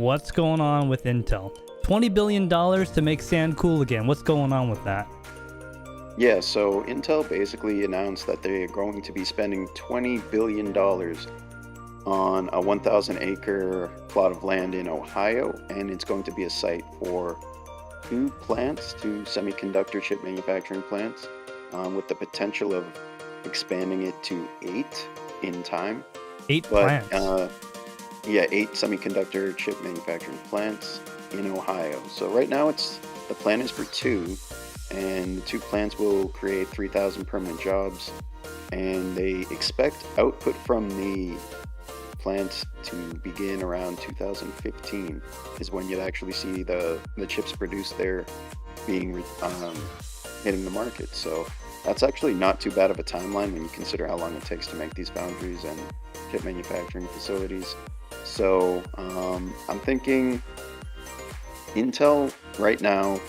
what's going on with Intel? $20 billion to make sand cool again. What's going on with that? Yeah, so Intel basically announced that they're going to be spending $20 billion on a 1,000-acre plot of land in Ohio, and it's going to be a site for two semiconductor chip manufacturing plants, with the potential of expanding it to 8 in time. 8 plants? Yeah, 8 semiconductor chip manufacturing plants in Ohio. So right now the plan is for 2, and the 2 plants will create 3,000 permanent jobs, and they expect output from the plant to begin around 2015 is when you'd actually see the chips produced there being hitting the market. So that's actually not too bad of a timeline when you consider how long it takes to make these foundries and chip manufacturing facilities. So I'm thinking Intel right now,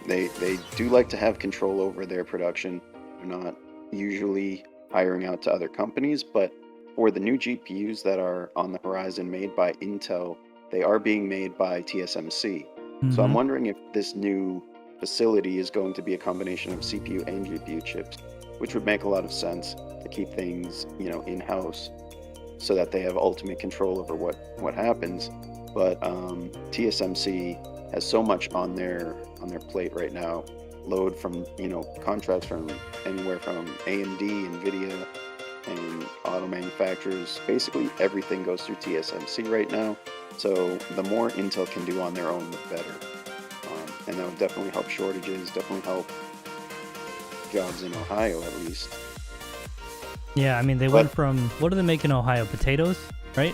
they do like to have control over their production. They're not usually hiring out to other companies, but for the new GPUs that are on the horizon made by Intel, they are being made by TSMC. So I'm wondering if this new facility is going to be a combination of CPU and GPU chips, which would make a lot of sense to keep things, in-house so that they have ultimate control over what happens. But TSMC has so much on their plate right now, load from contracts from anywhere from AMD, NVIDIA, and auto manufacturers. Basically everything goes through TSMC right now. So the more Intel can do on their own, the better. And that would definitely help shortages, definitely help jobs in Ohio at least. Yeah, I mean, they went from, what do they make in Ohio? Potatoes, right?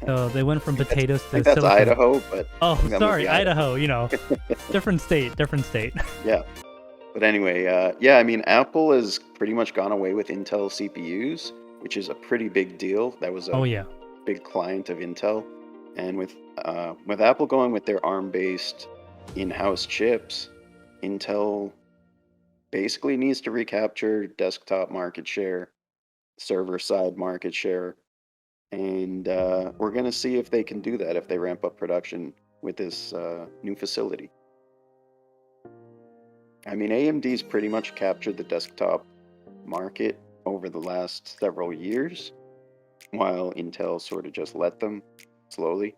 So they went from potatoes to that's silicon. Idaho, but... Oh, sorry, Idaho, different state. Yeah. But anyway, yeah, I mean, Apple has pretty much gone away with Intel CPUs, which is a pretty big deal. That was a big client of Intel. And with Apple going with their ARM-based in-house chips, Intel basically needs to recapture desktop market share, server-side market share, and we're going to see if they can do that if they ramp up production with this new facility. I mean, AMD's pretty much captured the desktop market over the last several years, while Intel sort of just let them slowly.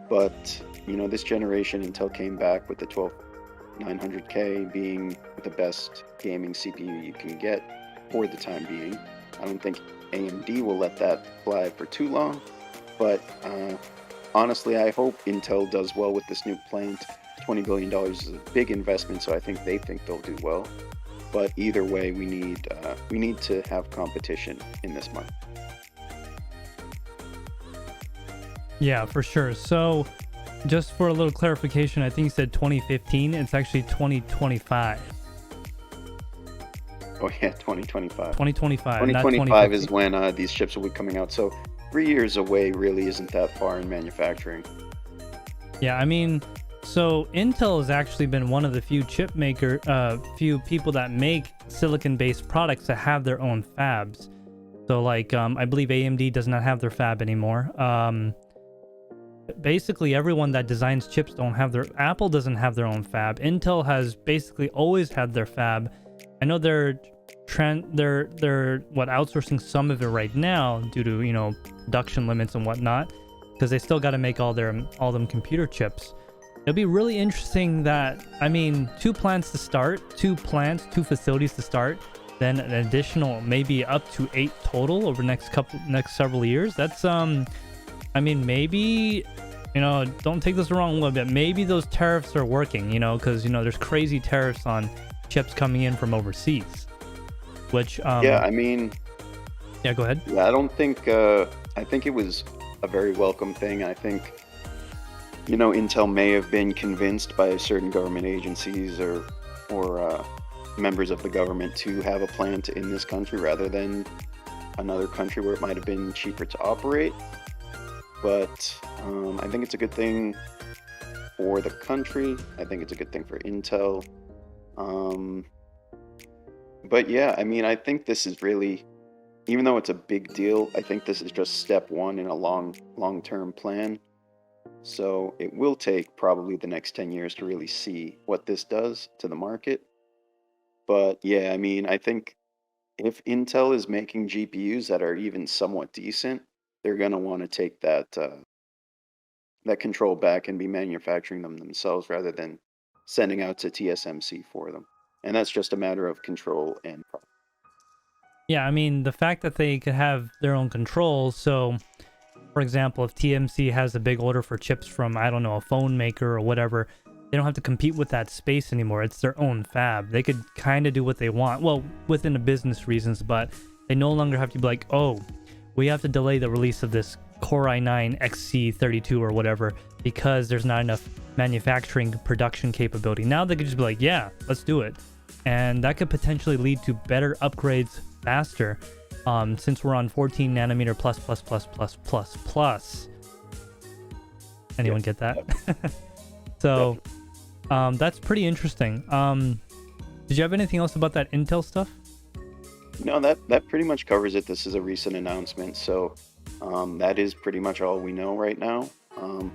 But, this generation, Intel came back with the 12900K being the best gaming CPU you can get for the time being. I don't think AMD will let that fly for too long, but honestly, I hope Intel does well with this new plant. $20 billion is a big investment, so I think they think they'll do well. But either way, we need to have competition in this market. Yeah, for sure. So, just for a little clarification, I think you said 2015. It's actually 2025. Oh yeah, 2025. 2025. 2025 is when these chips will be coming out. So 3 years away really isn't that far in manufacturing. Yeah, I mean, so Intel has actually been one of the few few people that make silicon-based products that have their own fabs. So like, I believe AMD does not have their fab anymore. Basically, everyone that designs chips don't have their... Apple doesn't have their own fab. Intel has basically always had their fab. I know they're outsourcing some of it right now due to production limits and whatnot, because they still got to make all them computer chips. It'll be really interesting that, I mean, 2 plants to start, 2 facilities to start, then an additional maybe up to 8 total over the next several years. That's I mean, maybe, don't take this the wrong way, but maybe those tariffs are working, because there's crazy tariffs on chips coming in from overseas, which yeah, I mean, yeah, go ahead. Yeah, I don't think I think it was a very welcome thing. I think Intel may have been convinced by certain government agencies or members of the government to have a plant in this country rather than another country where it might have been cheaper to operate. But I think it's a good thing for the country. I think it's a good thing for Intel. But yeah, I mean, I think this is really even though it's a big deal, I think this is just step one in a long-term plan. So it will take probably the next 10 years to really see what this does to the market. But yeah, I mean, I think if Intel is making GPUs that are even somewhat decent, they're going to want to take that control back and be manufacturing them themselves rather than sending out to TSMC for them. And that's just a matter of control and profit. Yeah, I mean, the fact that they could have their own controls, so for example, if TMC has a big order for chips from, I don't know, a phone maker or whatever, they don't have to compete with that space anymore. It's their own fab. They could kind of do what they want. Well, within the business reasons, but they no longer have to be like, oh, we have to delay the release of this Core i9 XC32 or whatever because there's not enough manufacturing production capability. Now they could just be like, yeah, let's do it. And that could potentially lead to better upgrades faster. Since we're on 14 nanometer plus. Anyone get that? So, that's pretty interesting. Did you have anything else about that Intel stuff? No, that pretty much covers it. This is a recent announcement, so that is pretty much all we know right now.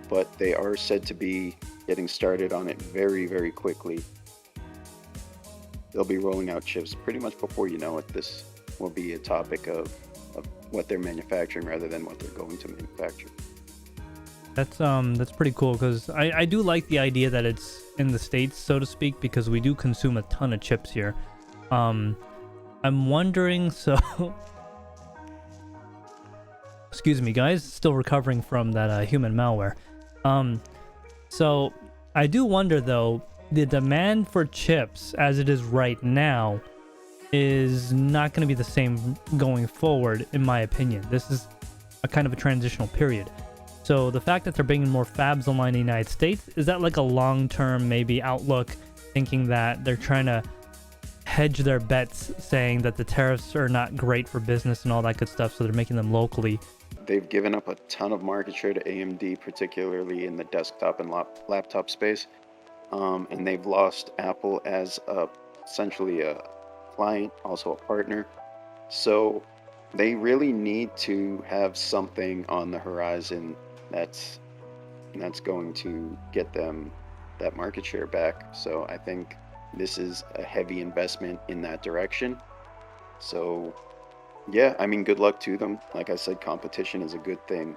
But they are said to be getting started on it very, very quickly. They'll be rolling out chips pretty much before you know it. This will be a topic of what they're manufacturing rather than what they're going to manufacture. That's pretty cool because I do like the idea that it's in the States, so to speak, because we do consume a ton of chips here. I'm wondering, so excuse me guys, still recovering from that human malware. So I do wonder though, the demand for chips as it is right now is not going to be the same going forward, in my opinion. This is a kind of a transitional period. So the fact that they're bringing more fabs online in the United States, is that like a long-term maybe outlook, thinking that they're trying to hedge their bets, saying that the tariffs are not great for business and all that good stuff, so they're making them locally? They've given up a ton of market share to AMD, particularly in the desktop and laptop space. And they've lost Apple as essentially a client, also a partner. So they really need to have something on the horizon that's going to get them that market share back. So I think this is a heavy investment in that direction. So yeah, I mean, good luck to them. Like I said, competition is a good thing.